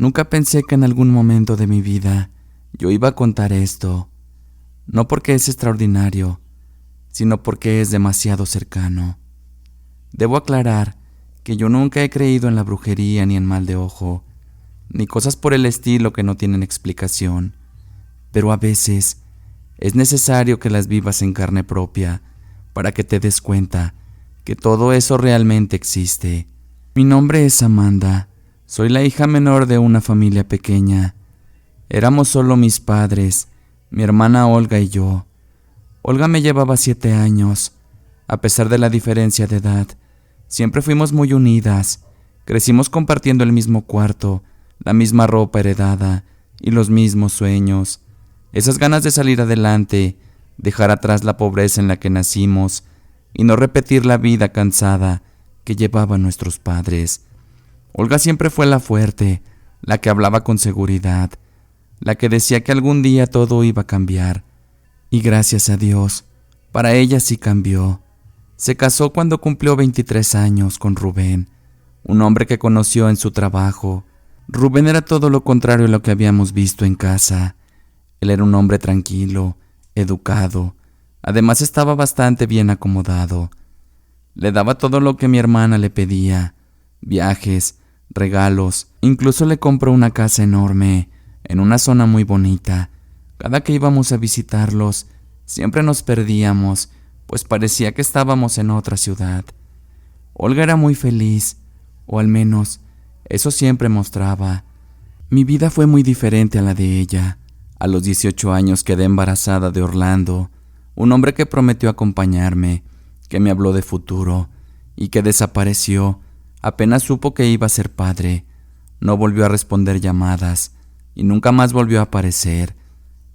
Nunca pensé que en algún momento de mi vida yo iba a contar esto, no porque es extraordinario, sino porque es demasiado cercano. Debo aclarar que yo nunca he creído en la brujería ni en mal de ojo, ni cosas por el estilo que no tienen explicación, pero a veces es necesario que las vivas en carne propia para que te des cuenta que todo eso realmente existe. Mi nombre es Amanda, soy la hija menor de una familia pequeña. Éramos solo mis padres, mi hermana Olga y yo. Olga me llevaba 7 años. A pesar de la diferencia de edad, siempre fuimos muy unidas. Crecimos compartiendo el mismo cuarto, la misma ropa heredada y los mismos sueños. Esas ganas de salir adelante, dejar atrás la pobreza en la que nacimos y no repetir la vida cansada que llevaban nuestros padres. Olga siempre fue la fuerte, la que hablaba con seguridad, la que decía que algún día todo iba a cambiar. Y gracias a Dios, para ella sí cambió. Se casó cuando cumplió 23 años con Rubén, un hombre que conoció en su trabajo. Rubén era todo lo contrario a lo que habíamos visto en casa. Él era un hombre tranquilo, educado. Además estaba bastante bien acomodado. Le daba todo lo que mi hermana le pedía: viajes, regalos. Incluso le compró una casa enorme, en una zona muy bonita. Cada que íbamos a visitarlos, siempre nos perdíamos, pues parecía que estábamos en otra ciudad. Olga era muy feliz, o al menos eso siempre mostraba. Mi vida fue muy diferente a la de ella. A los 18 años quedé embarazada de Orlando, un hombre que prometió acompañarme, que me habló de futuro y que desapareció apenas supo que iba a ser padre. No volvió a responder llamadas y nunca más volvió a aparecer.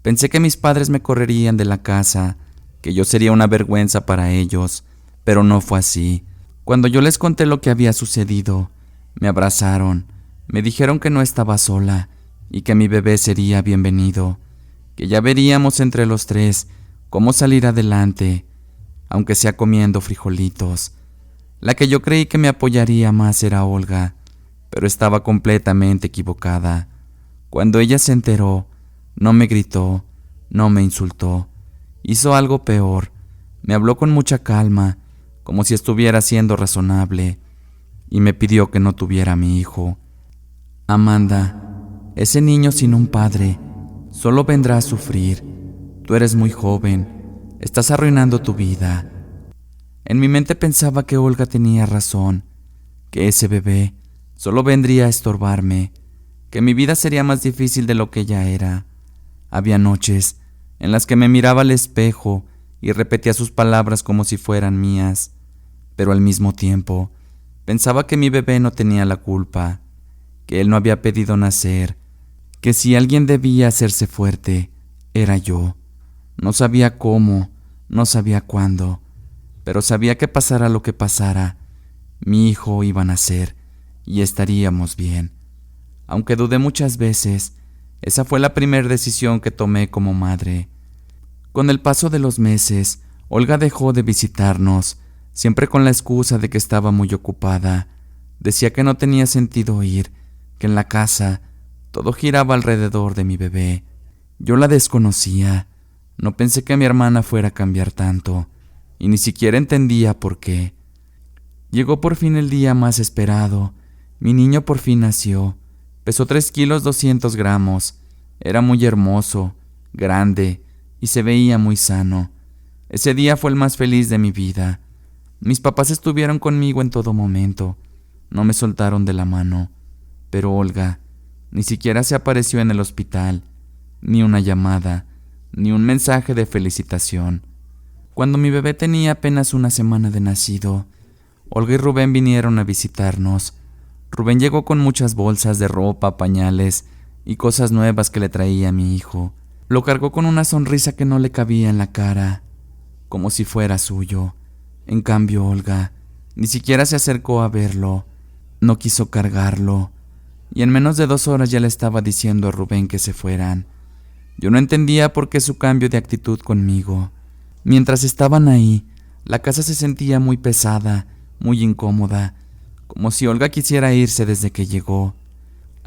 Pensé que mis padres me correrían de la casa, que yo sería una vergüenza para ellos, pero no fue así. Cuando yo les conté lo que había sucedido, me abrazaron, me dijeron que no estaba sola y que mi bebé sería bienvenido, que ya veríamos entre los tres cómo salir adelante, aunque sea comiendo frijolitos. La que yo creí que me apoyaría más era Olga, pero estaba completamente equivocada. Cuando ella se enteró, no me gritó, no me insultó. Hizo algo peor. Me habló con mucha calma, como si estuviera siendo razonable, y me pidió que no tuviera a mi hijo. Amanda, ese niño sin un padre solo vendrá a sufrir. Tú eres muy joven, estás arruinando tu vida. En mi mente pensaba que Olga tenía razón, que ese bebé solo vendría a estorbarme, que mi vida sería más difícil de lo que ya era. Había noches en las que me miraba al espejo y repetía sus palabras como si fueran mías, pero al mismo tiempo pensaba que mi bebé no tenía la culpa, que él no había pedido nacer, que si alguien debía hacerse fuerte, era yo. No sabía cómo, no sabía cuándo, pero sabía que pasara lo que pasara, mi hijo iba a nacer y estaríamos bien. Aunque dudé muchas veces, esa fue la primera decisión que tomé como madre. Con el paso de los meses, Olga dejó de visitarnos, siempre con la excusa de que estaba muy ocupada. Decía que no tenía sentido ir, que en la casa todo giraba alrededor de mi bebé. Yo la desconocía, no pensé que mi hermana fuera a cambiar tanto, y ni siquiera entendía por qué. Llegó por fin el día más esperado. Mi niño por fin nació. Pesó 3 kilos 200 gramos. Era muy hermoso, grande y se veía muy sano. Ese día fue el más feliz de mi vida. Mis papás estuvieron conmigo en todo momento. No me soltaron de la mano. Pero Olga ni siquiera se apareció en el hospital, ni una llamada, ni un mensaje de felicitación. Cuando mi bebé tenía apenas una semana de nacido, Olga y Rubén vinieron a visitarnos. Rubén llegó con muchas bolsas de ropa, pañales y cosas nuevas que le traía a mi hijo. Lo cargó con una sonrisa que no le cabía en la cara, como si fuera suyo. En cambio, Olga ni siquiera se acercó a verlo, no quiso cargarlo, y en menos de 2 horas ya le estaba diciendo a Rubén que se fueran. Yo no entendía por qué su cambio de actitud conmigo. Mientras estaban ahí, la casa se sentía muy pesada, muy incómoda, como si Olga quisiera irse desde que llegó.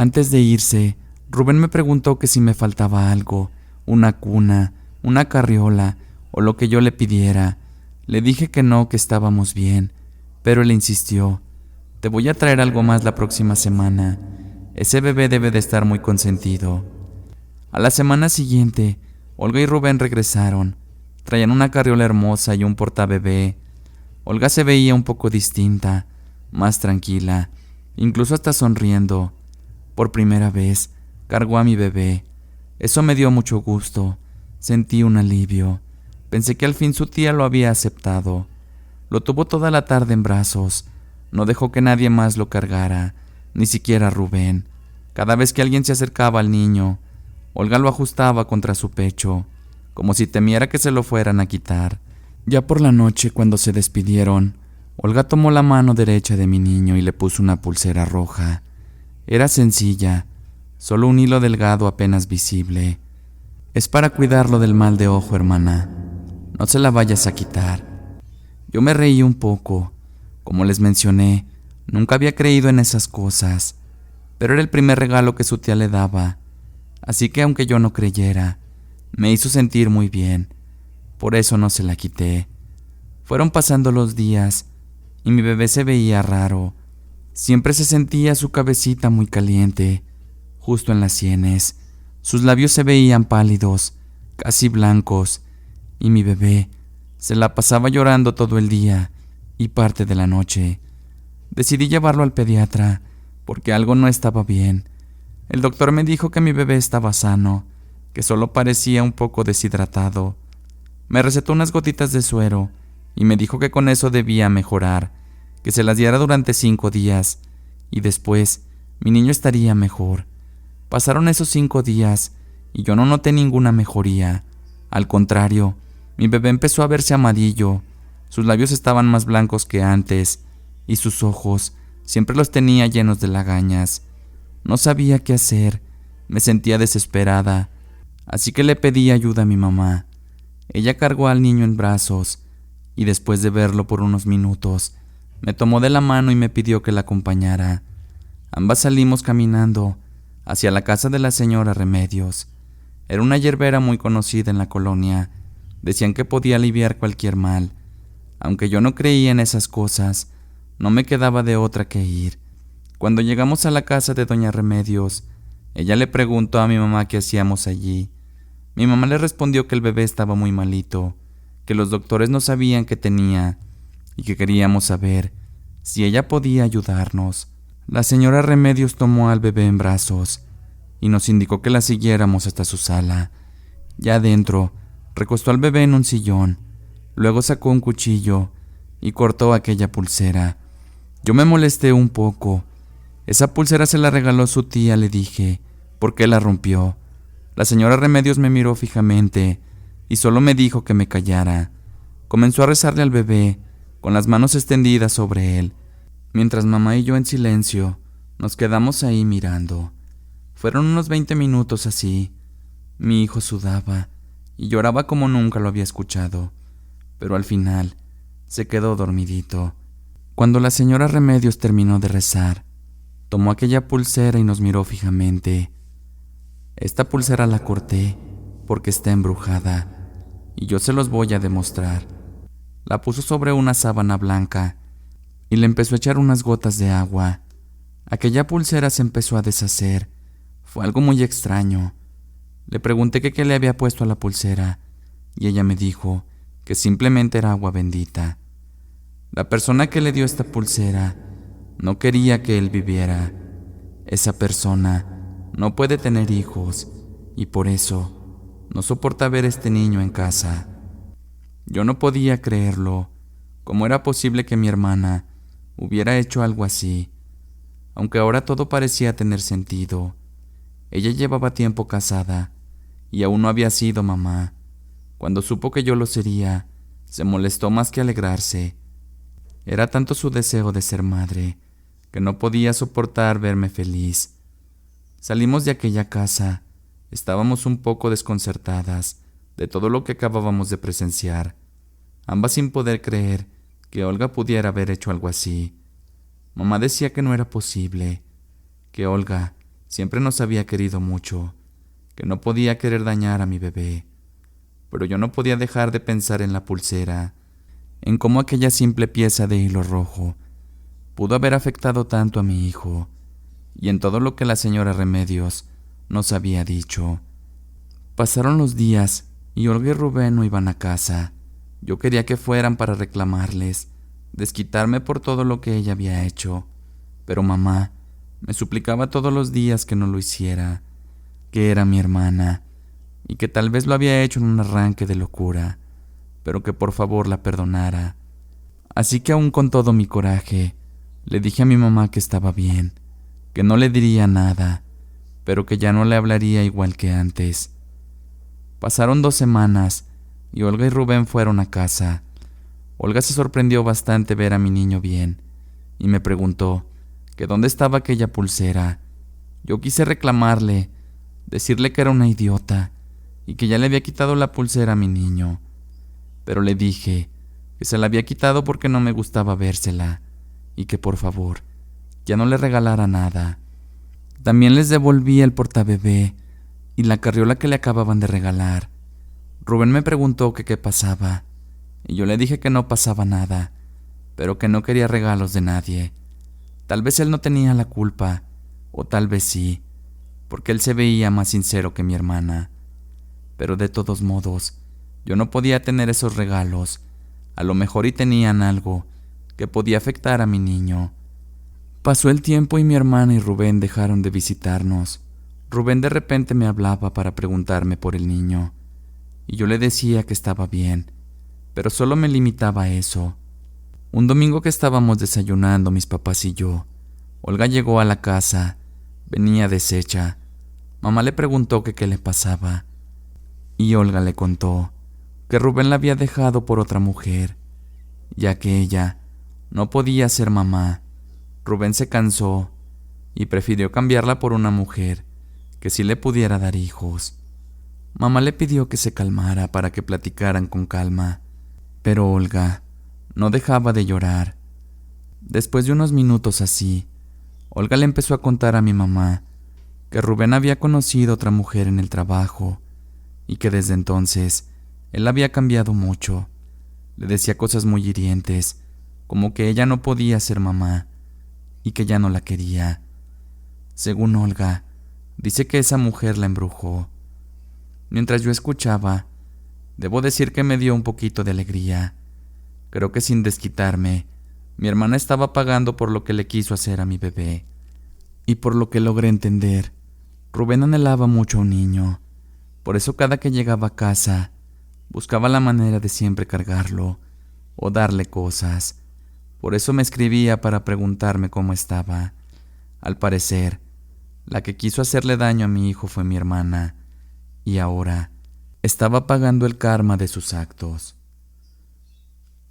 Antes de irse, Rubén me preguntó que si me faltaba algo, una cuna, una carriola o lo que yo le pidiera. Le dije que no, que estábamos bien, pero él insistió: te voy a traer algo más la próxima semana. Ese bebé debe de estar muy consentido. A la semana siguiente, Olga y Rubén regresaron. Traían una carriola hermosa y un portabebé. Olga se veía un poco distinta, más tranquila, incluso hasta sonriendo. Por primera vez, cargó a mi bebé. Eso me dio mucho gusto. Sentí un alivio. Pensé que al fin su tía lo había aceptado. Lo tuvo toda la tarde en brazos. No dejó que nadie más lo cargara, ni siquiera Rubén. Cada vez que alguien se acercaba al niño, Olga lo ajustaba contra su pecho, como si temiera que se lo fueran a quitar. Ya por la noche, cuando se despidieron, Olga tomó la mano derecha de mi niño y le puso una pulsera roja. Era sencilla, solo un hilo delgado apenas visible. Es para cuidarlo del mal de ojo, hermana. No se la vayas a quitar. Yo me reí un poco. Como les mencioné, nunca había creído en esas cosas, pero era el primer regalo que su tía le daba, así que aunque yo no creyera, me hizo sentir muy bien. Por eso no se la quité. Fueron pasando los días y mi bebé se veía raro. Siempre se sentía su cabecita muy caliente, justo en las sienes. Sus labios se veían pálidos, casi blancos, y mi bebé se la pasaba llorando todo el día y parte de la noche. Decidí llevarlo al pediatra porque algo no estaba bien. El doctor me dijo que mi bebé estaba sano, que solo parecía un poco deshidratado. Me recetó unas gotitas de suero y me dijo que con eso debía mejorar, que se las diera durante 5 días y después mi niño estaría mejor. Pasaron esos 5 días y yo no noté ninguna mejoría. Al contrario, mi bebé empezó a verse amarillo. Sus labios estaban más blancos que antes y sus ojos siempre los tenía llenos de lagañas. No sabía qué hacer, me sentía desesperada, así que le pedí ayuda a mi mamá. Ella cargó al niño en brazos y después de verlo por unos minutos, me tomó de la mano y me pidió que la acompañara. Ambas salimos caminando hacia la casa de la señora Remedios. Era una yerbera muy conocida en la colonia. Decían que podía aliviar cualquier mal. Aunque yo no creía en esas cosas, no me quedaba de otra que ir. Cuando llegamos a la casa de doña Remedios, ella le preguntó a mi mamá qué hacíamos allí. Mi mamá le respondió que el bebé estaba muy malito, que los doctores no sabían qué tenía y que queríamos saber si ella podía ayudarnos. La señora Remedios tomó al bebé en brazos y nos indicó que la siguiéramos hasta su sala. Ya adentro, recostó al bebé en un sillón, luego sacó un cuchillo y cortó aquella pulsera. Yo me molesté un poco. Esa pulsera se la regaló su tía, le dije. ¿Por qué la rompió? La señora Remedios me miró fijamente y solo me dijo que me callara. Comenzó a rezarle al bebé, con las manos extendidas sobre él, mientras mamá y yo en silencio nos quedamos ahí mirando. Fueron unos 20 minutos así. Mi hijo sudaba y lloraba como nunca lo había escuchado, pero al final se quedó dormidito. Cuando la señora Remedios terminó de rezar, tomó aquella pulsera y nos miró fijamente. Esta pulsera la corté porque está embrujada y yo se los voy a demostrar. La puso sobre una sábana blanca y le empezó a echar unas gotas de agua. Aquella pulsera se empezó a deshacer. Fue algo muy extraño. Le pregunté que qué le había puesto a la pulsera y ella me dijo que simplemente era agua bendita. La persona que le dio esta pulsera no quería que él viviera. Esa persona no puede tener hijos y por eso no soporta ver a este niño en casa. Yo no podía creerlo. ¿Cómo era posible que mi hermana hubiera hecho algo así? Aunque ahora todo parecía tener sentido. Ella llevaba tiempo casada y aún no había sido mamá. Cuando supo que yo lo sería, se molestó más que alegrarse. Era tanto su deseo de ser madre que no podía soportar verme feliz. Salimos de aquella casa. Estábamos un poco desconcertadas de todo lo que acabábamos de presenciar, ambas sin poder creer que Olga pudiera haber hecho algo así. Mamá decía que no era posible, que Olga siempre nos había querido mucho, que no podía querer dañar a mi bebé. Pero yo no podía dejar de pensar en la pulsera, en cómo aquella simple pieza de hilo rojo pudo haber afectado tanto a mi hijo, y en todo lo que la señora Remedios nos había dicho. Pasaron los días y Olga y Rubén no iban a casa. Yo quería que fueran para reclamarles, desquitarme por todo lo que ella había hecho, pero mamá me suplicaba todos los días que no lo hiciera, que era mi hermana, y que tal vez lo había hecho en un arranque de locura, pero que por favor la perdonara. Así que aún con todo mi coraje, le dije a mi mamá que estaba bien, que no le diría nada, pero que ya no le hablaría igual que antes. Pasaron 2 semanas y Olga y Rubén fueron a casa. Olga se sorprendió bastante ver a mi niño bien y me preguntó que dónde estaba aquella pulsera. Yo quise reclamarle, decirle que era una idiota y que ya le había quitado la pulsera a mi niño, pero le dije que se la había quitado porque no me gustaba vérsela y que por favor ya no le regalara nada. También les devolví el portabebé y la carriola que le acababan de regalar. Rubén me preguntó que qué pasaba, y yo le dije que no pasaba nada, pero que no quería regalos de nadie. Tal vez él no tenía la culpa, o tal vez sí, porque él se veía más sincero que mi hermana. Pero de todos modos, yo no podía tener esos regalos. A lo mejor y tenían algo que podía afectar a mi niño. Pasó el tiempo y mi hermana y Rubén dejaron de visitarnos. Rubén de repente me hablaba para preguntarme por el niño, y yo le decía que estaba bien, pero solo me limitaba a eso. Un domingo que estábamos desayunando mis papás y yo, Olga llegó a la casa, venía deshecha. Mamá le preguntó que qué le pasaba, y Olga le contó que Rubén la había dejado por otra mujer, ya que ella no podía ser mamá. Rubén se cansó y prefirió cambiarla por una mujer que sí le pudiera dar hijos. Mamá le pidió que se calmara para que platicaran con calma, pero Olga no dejaba de llorar. Después de unos minutos así, Olga le empezó a contar a mi mamá que Rubén había conocido otra mujer en el trabajo y que desde entonces él había cambiado mucho. Le decía cosas muy hirientes, como que ella no podía ser mamá y que ya no la quería. Según Olga, dice que esa mujer la embrujó. Mientras yo escuchaba, debo decir que me dio un poquito de alegría. Creo que sin desquitarme, mi hermana estaba pagando por lo que le quiso hacer a mi bebé. Y por lo que logré entender, Rubén anhelaba mucho a un niño. Por eso cada que llegaba a casa, buscaba la manera de siempre cargarlo o darle cosas. Por eso me escribía para preguntarme cómo estaba. Al parecer, la que quiso hacerle daño a mi hijo fue mi hermana, y ahora estaba pagando el karma de sus actos.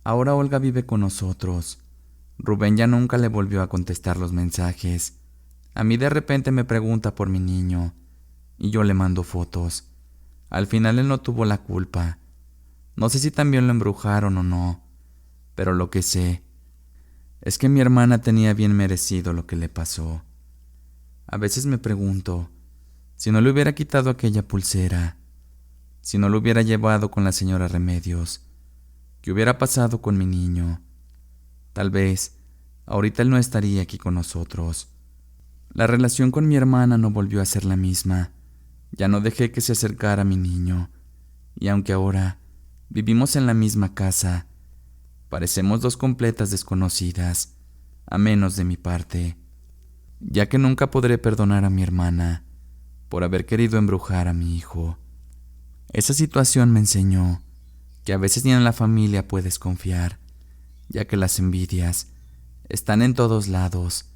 Ahora Olga vive con nosotros. Rubén ya nunca le volvió a contestar los mensajes. A mí de repente me pregunta por mi niño, y yo le mando fotos. Al final él no tuvo la culpa. No sé si también lo embrujaron o no, pero lo que sé es que mi hermana tenía bien merecido lo que le pasó. A veces me pregunto, si no le hubiera quitado aquella pulsera, si no lo hubiera llevado con la señora Remedios, ¿qué hubiera pasado con mi niño? Tal vez ahorita él no estaría aquí con nosotros. La relación con mi hermana no volvió a ser la misma. Ya no dejé que se acercara a mi niño, y aunque ahora vivimos en la misma casa, parecemos dos completas desconocidas, a menos de mi parte, ya que nunca podré perdonar a mi hermana por haber querido embrujar a mi hijo. Esa situación me enseñó que a veces ni en la familia puedes confiar, ya que las envidias están en todos lados,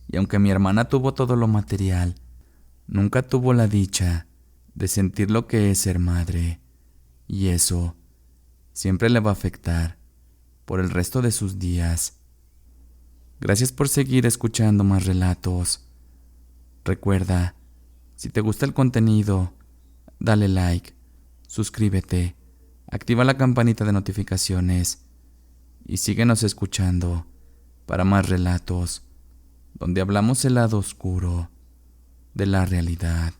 y aunque mi hermana tuvo todo lo material, nunca tuvo la dicha de sentir lo que es ser madre, y eso siempre le va a afectar por el resto de sus días. Gracias por seguir escuchando más relatos. Recuerda, si te gusta el contenido, dale like, suscríbete, activa la campanita de notificaciones y síguenos escuchando para más relatos, donde hablamos el lado oscuro de la realidad.